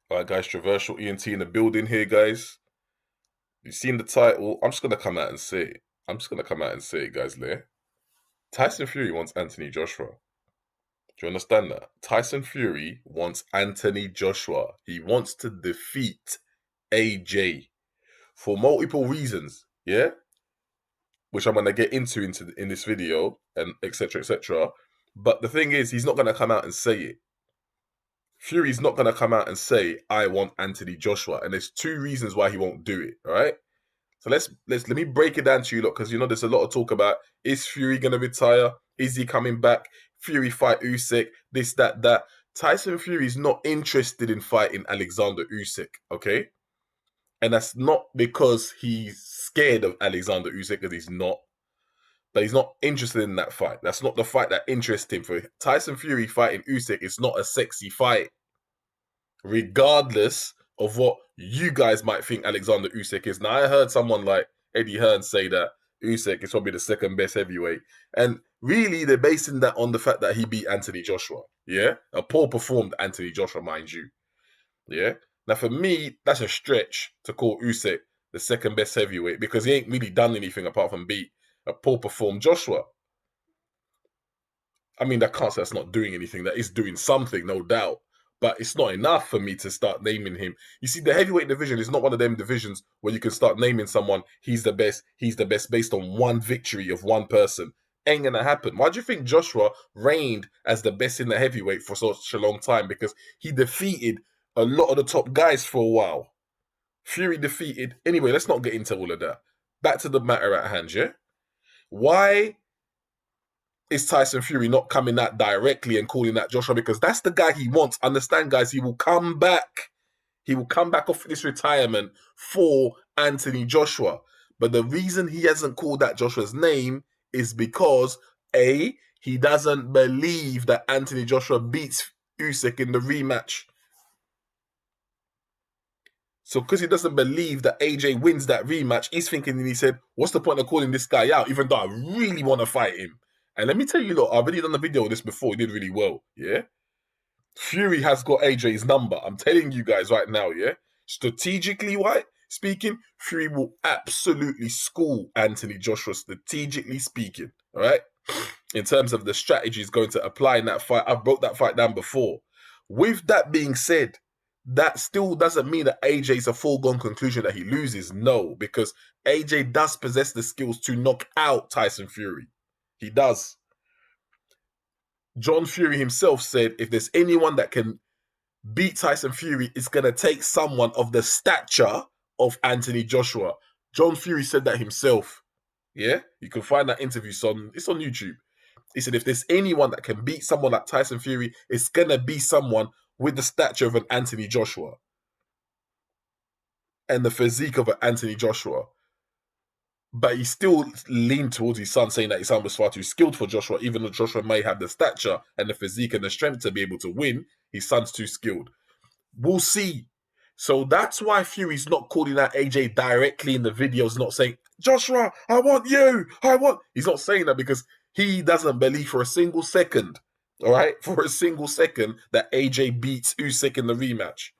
Alright guys, Traversal ENT in the building here, guys. You've seen the title. I'm just gonna come out and say it. I'm just gonna come out and say it, guys, Lear. Tyson Fury wants Anthony Joshua. Do you understand that? Tyson Fury wants Anthony Joshua. He wants to defeat AJ for multiple reasons, yeah? Which I'm gonna get into in this video and etc. etc. But the thing is, he's not gonna come out and say it. Fury's not gonna come out and say, I want Anthony Joshua. And there's two reasons why he won't do it, all right? So let me break it down to you, look, because you know there's a lot of talk about, is Fury gonna retire? Is he coming back? Fury fight Usyk, this, that. Tyson Fury's not interested in fighting Alexander Usyk, okay? And that's not because he's scared of Alexander Usyk, because he's not. But he's not interested in that fight. That's not the fight that interests him. For Tyson Fury fighting Usyk, it's not a sexy fight. Regardless of what you guys might think Alexander Usyk is. Now, I heard someone like Eddie Hearn say that Usyk is probably the second best heavyweight. And really, they're basing that on the fact that he beat Anthony Joshua. Yeah? A poor performed Anthony Joshua, mind you. Yeah? Now, for me, that's a stretch to call Usyk the second best heavyweight because he ain't really done anything apart from beat a poor performed Joshua. I mean, that can't say that's not doing anything. That is doing something, no doubt. But it's not enough for me to start naming him. You see, the heavyweight division is not one of them divisions where you can start naming someone, he's the best based on one victory of one person. Ain't gonna happen. Why do you think Joshua reigned as the best in the heavyweight for such a long time? Because he defeated a lot of the top guys for a while. Fury defeated. Anyway, let's not get into all of that. Back to the matter at hand, yeah? Why is Tyson Fury not coming out directly and calling that Joshua? Because that's the guy he wants. Understand, guys, he will come back. He will come back off this retirement for Anthony Joshua. But the reason he hasn't called that Joshua's name is because, A, he doesn't believe that Anthony Joshua beats Usyk in the rematch. So because he doesn't believe that AJ wins that rematch, he's thinking, and he said, what's the point of calling this guy out, even though I really want to fight him? And let me tell you, look, I've already done the video of this before. He did really well, yeah? Fury has got AJ's number. I'm telling you guys right now, yeah? Strategically, speaking, Fury will absolutely school Anthony Joshua, strategically speaking, all right? In terms of the strategies going to apply in that fight. I've broke that fight down before. With that being said, that still doesn't mean that AJ is a foregone conclusion that he loses. No, because AJ does possess the skills to knock out Tyson Fury. He does. John Fury himself said if there's anyone that can beat Tyson Fury, it's going to take someone of the stature of Anthony Joshua. John Fury said that himself. Yeah? You can find that interview. It's on YouTube. He said if there's anyone that can beat someone like Tyson Fury, it's going to be someone with the stature of an Anthony Joshua and the physique of an Anthony Joshua. But he still leaned towards his son, saying that his son was far too skilled for Joshua, even though Joshua may have the stature and the physique and the strength to be able to win. His son's too skilled. We'll see. So that's why Fury's not calling out AJ directly in the videos, not saying, Joshua, I want you. He's not saying that because he doesn't believe for a single second, all right, for a single second that AJ beats Usyk in the rematch.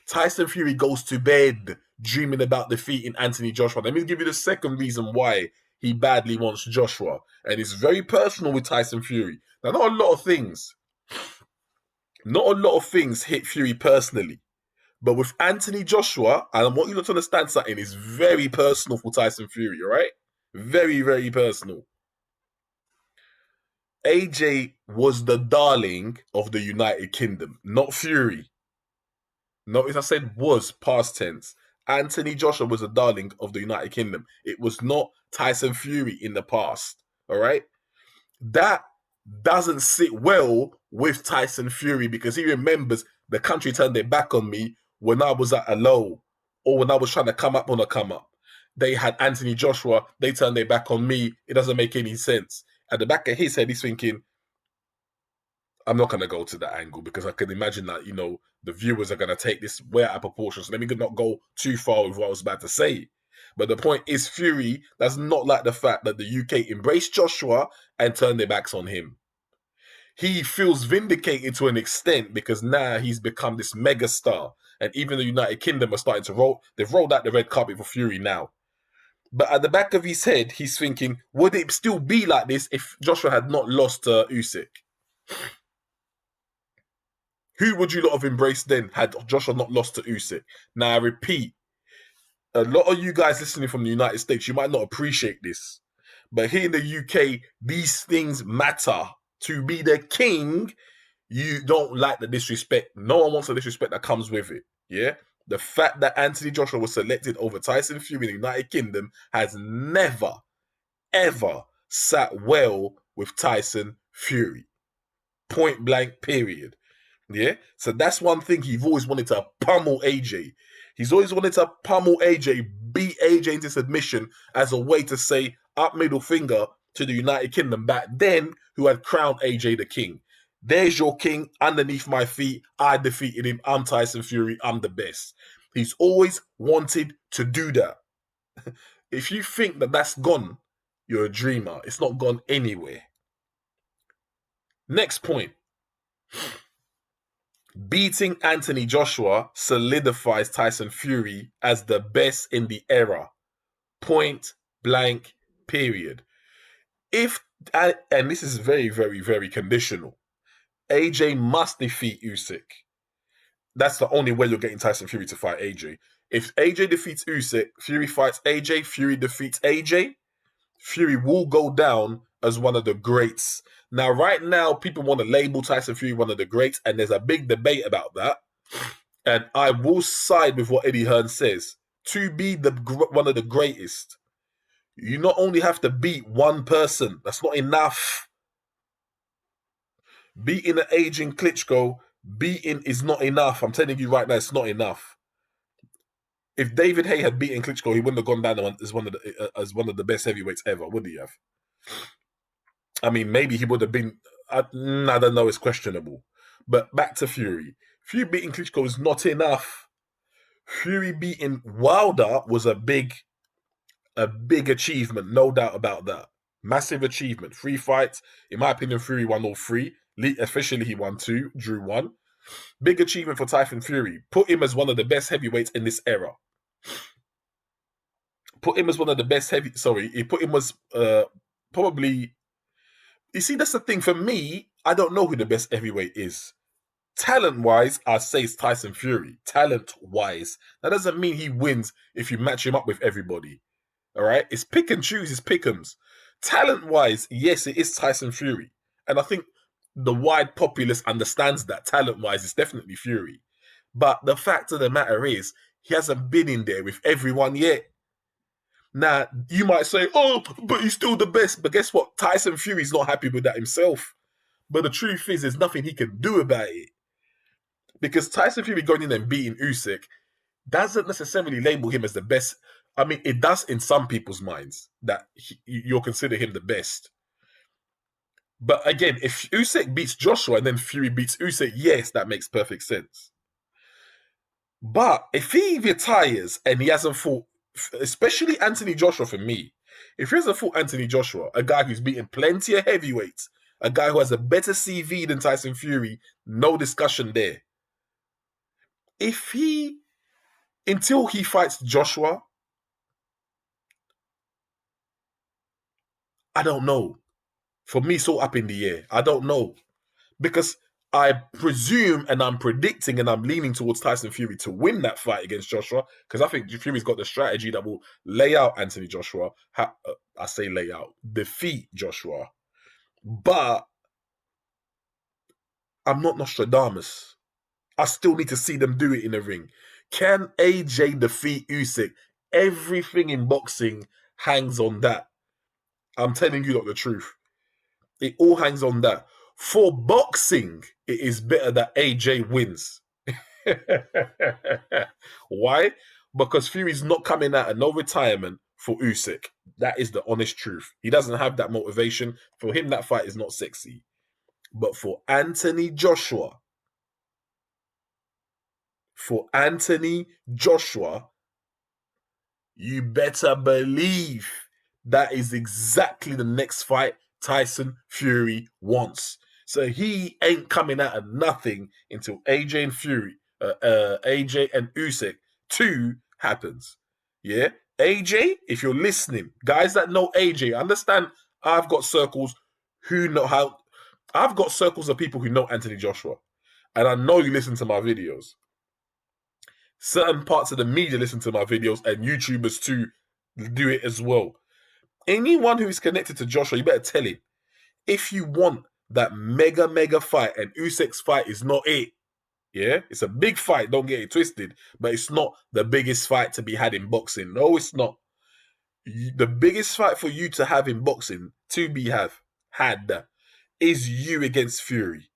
Tyson Fury goes to bed dreaming about defeating Anthony Joshua. Let me give you the second reason why he badly wants Joshua. And it's very personal with Tyson Fury. Now, not a lot of things hit Fury personally. But with Anthony Joshua, and I want you to understand something, it's very personal for Tyson Fury, all right? Very, very personal. AJ was the darling of the United Kingdom, not Fury. Notice I said was, past tense. Anthony Joshua was a darling of the United Kingdom. It was not Tyson Fury in the past. All right? That doesn't sit well with Tyson Fury because he remembers the country turned their back on me when I was at a low or when I was trying to come up on a come up. They had Anthony Joshua. They turned their back on me. It doesn't make any sense. At the back of his head, he's thinking, I'm not going to go to that angle because I can imagine that, the viewers are going to take this way out of proportion. So let me not go too far with what I was about to say. But the point is, Fury does not like the fact that the UK embraced Joshua and turned their backs on him. he feels vindicated to an extent because now he's become this mega star. And even the United Kingdom are starting to they've rolled out the red carpet for Fury now. But at the back of his head, he's thinking, would it still be like this if Joshua had not lost to Usyk? Who would you lot have embraced then had Joshua not lost to Usyk? Now, I repeat, a lot of you guys listening from the United States, you might not appreciate this. But here in the UK, these things matter. To be the king, you don't like the disrespect. No one wants the disrespect that comes with it. Yeah? The fact that Anthony Joshua was selected over Tyson Fury in the United Kingdom has never, ever sat well with Tyson Fury. Point blank, period. Yeah? So that's one thing he's always wanted to pummel AJ. He's always wanted to pummel AJ, beat AJ into submission as a way to say up middle finger to the United Kingdom back then, who had crowned AJ the king. There's your king underneath my feet. I defeated him. I'm Tyson Fury. I'm the best. He's always wanted to do that. If you think that that's gone, you're a dreamer. It's not gone anywhere. Next point. Beating Anthony Joshua solidifies Tyson Fury as the best in the era. Point blank, period. And this is very, very, very conditional. AJ must defeat Usyk. That's the only way you're getting Tyson Fury to fight AJ. If AJ defeats Usyk, Fury fights AJ, Fury defeats AJ, Fury will go down as one of the greats. Now, right now, people want to label Tyson Fury one of the greats, and there's a big debate about that. And I will side with what Eddie Hearn says. To be one of the greatest, you not only have to beat one person, that's not enough. Beating an aging Klitschko, beating is not enough. I'm telling you right now, it's not enough. If David Haye had beaten Klitschko, he wouldn't have gone down as one of the best heavyweights ever, would he have? I mean, maybe he would have been. I don't know. It's questionable. But back to Fury. Fury beating Klitschko is not enough. Fury beating Wilder was a big achievement, no doubt about that. Massive achievement. 3 fights. In my opinion, Fury won all 3. Officially, he won 2, drew 1. Big achievement for Tyson Fury. Put him as one of the best heavyweights in this era. Put him as one of the best he put him as probably. You see, that's the thing. For me, I don't know who the best heavyweight is. Talent-wise, I say it's Tyson Fury. Talent-wise. That doesn't mean he wins if you match him up with everybody. All right? It's pick and choose. It's pick'ems. Talent-wise, yes, it is Tyson Fury. And I think the wide populace understands that. Talent-wise, it's definitely Fury. But the fact of the matter is, he hasn't been in there with everyone yet. Now, you might say, oh, but he's still the best. But guess what? Tyson Fury's not happy with that himself. But the truth is, there's nothing he can do about it. Because Tyson Fury going in and beating Usyk doesn't necessarily label him as the best. I mean, it does in some people's minds that you'll consider him the best. But again, if Usyk beats Joshua and then Fury beats Usyk, yes, that makes perfect sense. But if he retires and he hasn't fought, especially Anthony Joshua for me, if he hasn't fought Anthony Joshua, a guy who's beaten plenty of heavyweights, a guy who has a better CV than Tyson Fury, no discussion there. Until he fights Joshua, I don't know. For me, so up in the air. I don't know. Because I presume and I'm predicting and I'm leaning towards Tyson Fury to win that fight against Joshua, because I think Fury's got the strategy that will lay out Anthony Joshua. I say lay out, defeat Joshua. But I'm not Nostradamus. I still need to see them do it in the ring. Can AJ defeat Usyk? Everything in boxing hangs on that. I'm telling you the truth. It all hangs on that. For boxing, it is better that AJ wins. Why? Because Fury's not coming out of no retirement for Usyk. That is the honest truth. He doesn't have that motivation. For him, that fight is not sexy. But for Anthony Joshua, you better believe that is exactly the next fight Tyson Fury wants. So he ain't coming out of nothing until AJ and Fury, AJ and Usyk 2 happens. Yeah, AJ, if you're listening, guys that know AJ, understand. I've got circles who know how. I've got circles of people who know Anthony Joshua, and I know you listen to my videos. Certain parts of the media listen to my videos, and YouTubers too do it as well. Anyone who is connected to Joshua, you better tell him. If you want that mega fight, and Usyk's fight is not it. Yeah, it's a big fight, don't get it twisted, but it's not the biggest fight to be had in boxing. No, it's not. The biggest fight for you to have in boxing, to be had, is you against Fury.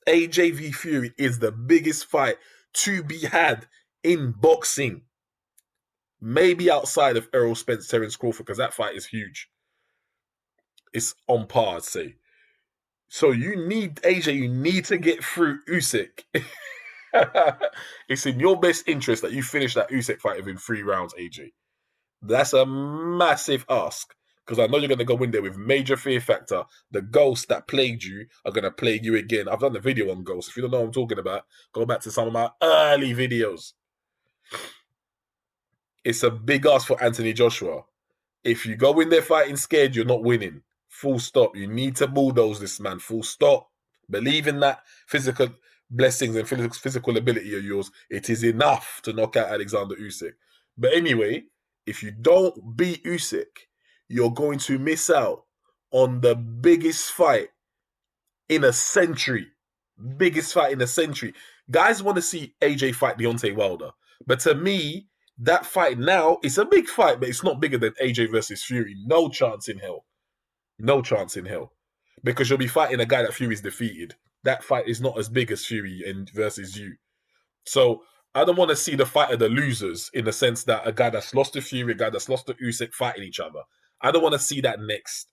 AJ v Fury is the biggest fight to be had in boxing. Maybe outside of Errol Spence, Terence Crawford, because that fight is huge. It's on par, I'd say. So you need AJ, you need to get through Usyk. It's in your best interest that you finish that Usyk fight within 3 rounds, AJ. That's a massive ask, because I know you're going to go in there with major fear factor. The ghosts that plagued you are going to plague you again. I've done a video on ghosts. If you don't know what I'm talking about, go back to some of my early videos. It's a big ask for Anthony Joshua. If you go in there fighting scared, you're not winning. Full stop. You need to bulldoze this man. Full stop. Believe in that physical blessings and physical ability of yours. It is enough to knock out Alexander Usyk. But anyway, if you don't beat Usyk, you're going to miss out on the biggest fight in a century. Biggest fight in a century. Guys want to see AJ fight Deontay Wilder. But to me, that fight now, it's a big fight, but it's not bigger than AJ versus Fury. No chance in hell. No chance in hell. Because you'll be fighting a guy that Fury's defeated. That fight is not as big as Fury versus you. So I don't want to see the fight of the losers, in the sense that a guy that's lost to Fury, a guy that's lost to Usyk fighting each other. I don't want to see that next.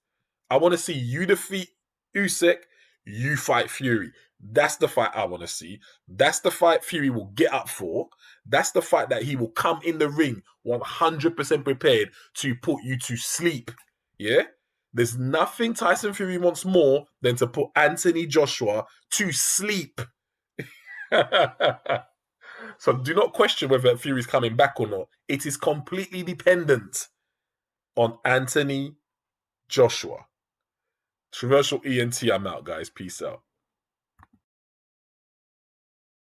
I want to see you defeat Usyk, you fight Fury. That's the fight I want to see. That's the fight Fury will get up for. That's the fight that he will come in the ring 100% prepared to put you to sleep. Yeah? There's nothing Tyson Fury wants more than to put Anthony Joshua to sleep. So do not question whether Fury's coming back or not. It is completely dependent on Anthony Joshua. Controversial ENT, I'm out, guys. Peace out.